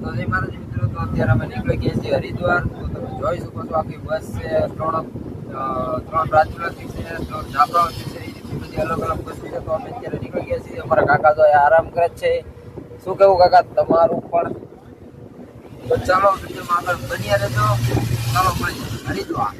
તો જય માતાજી મિત્રો, તો અત્યારે અમે નીકળી ગયા છીએ હરિદ્વાર. તો તમે જોઈ શકો છો આખી બસ છે, ત્રણ રાજુલાથી છે, 3 જાફરાઓથી છે, એ રીતની બધી અલગ અલગ બસો છે. તો અમે અત્યારે નીકળી ગયા છીએ. અમારા કાકા તો આરામ કરે છે. શું કેવું કાકા તમારું પણ? તો ચાલો વિડીયોમાં આગળ બન્યા રહેજો. ચાલો મળીએ હરિદ્વાર.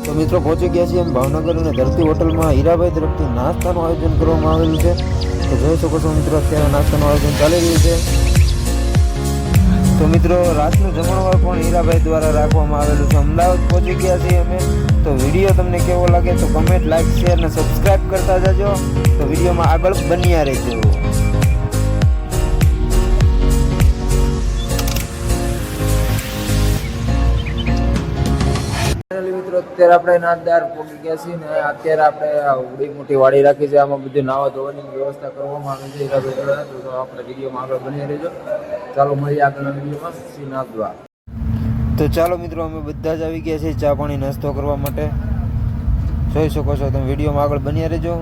તો મિત્રો પહોંચી ગયા છીએ ભાવનગર અને ધરતી હોટલમાં હીરાભાઈ તરફથી નાસ્તાનું આયોજન કરવામાં આવેલું છે. તો જોઈ શકો છો મિત્રો અત્યારે નાસ્તાનું આયોજન ચાલી રહ્યું છે. તો મિત્રો રાતનું જમણવાર પણ હીરાભાઈ દ્વારા રાખવામાં આવેલું છે. અમદાવાદ પહોંચી ગયા છીએ અમે. તો વિડીયો તમને કેવો લાગે તો કમેન્ટ, લાઈક, શેર અને સબસ્ક્રાઈબ કરતા જજો. તો વિડીયોમાં આગળ બન્યા રહેજો. મિત્રો અત્યારે આપણે નાથદાર પહોંચી ગયા છીએ ને અત્યારે આપણે ઉડી મોટી વાડી રાખી છે. આમાં બધું નાવા ધોવાની વ્યવસ્થા કરવામાં આવી છે હીરાભાઈ દ્વારા. તો આપણે વિડીયોમાં આગળ બની રહેજો. ચાલો મળીએ આગળના વિડીયોમાં શ્રી નાથદ્વાર. તો ચાલો મિત્રો અમે બધા જ આવી ગયા છીએ ચા પાણી નાસ્તો કરવા માટે. જોઈ શકો છો તમે વિડીયોમાં આગળ બન્યા રહેજો.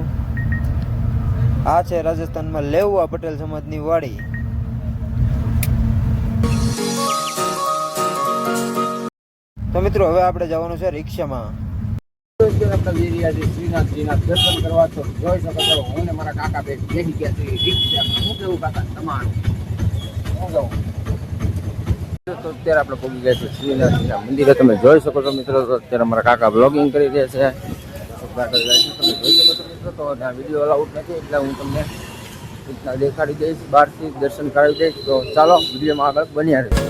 આ છે રાજસ્થાનમાં લેઉવા પટેલ સમાજની વાડી. તો મિત્રો હવે આપણે જવાનું છે રિક્ષામાં. શ્રીનાથજીના દર્શન કરવા. તો જોઈ શકો છો હું ને મારા કાકા બેસી ગયા છે રિક્ષામાં. શું કેવું કાકા તમારું? શું કહું? તો અત્યારે આપણે પહોંચી ગયા છીએ શ્રીનાથજીના મંદિરે. તમે જોઈ શકો છો મિત્રો. તો અત્યારે મારા કાકા બ્લોગિંગ કરી રહ્યા છે. તમે જોઈ શકો છો મિત્રો. તો વિડીયો અલાઉડ નથી એટલે હું તમને રીતના દેખાડી દઈશ, બહારથી દર્શન કરાવી દઈશ. તો ચાલો વિડીયોમાં આગળ બન્યા રહેજો.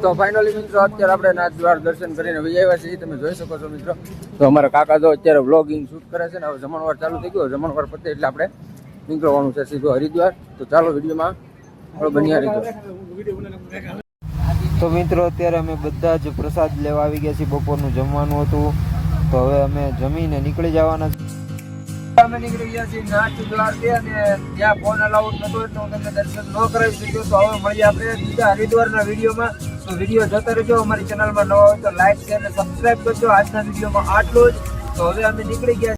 તો ફાઇનલી મિત્રો અત્યારે આપણે નાથદ્વાર દર્શન કરીને આવ્યા છીએ. તમે જોઈ શકો છો મિત્રો. તો અમારા કાકા તો અત્યારે વ્લોગિંગ શૂટ કરે છે ને. હવે જમણવાર ચાલુ થઈ ગયો. જમણવાર પતે એટલે આપણે નીકળવાનું છે સીધું હરિદ્વાર. તો ચાલો વિડીયોમાં બન્યા રહેજો. તો મિત્રો અત્યારે અમે બધા જ પ્રસાદ લેવા આવી ગયા છીએ. બપોરનું જમવાનું હતું. તો હવે અમે જમીને નીકળી જવાના. અમે નીકળી ગયા છીએ નાથદ્વારથી અને ત્યાં ફોન અલાઉડ નતો એટલે હું તમને દર્શન ન કરાવી શક્યો. તો હવે મળીએ આપણે બીજા હરિદ્વારના વિડીયોમાં. તો વિડીયો જોતા રહેજો. અમારી ચેનલમાં નવા હોય તો લાઈક, શેર અને સબસ્ક્રાઈબ કરજો. આજના વિડીયોમાં આટલું જ. તો હવે અમે નીકળી ગયા.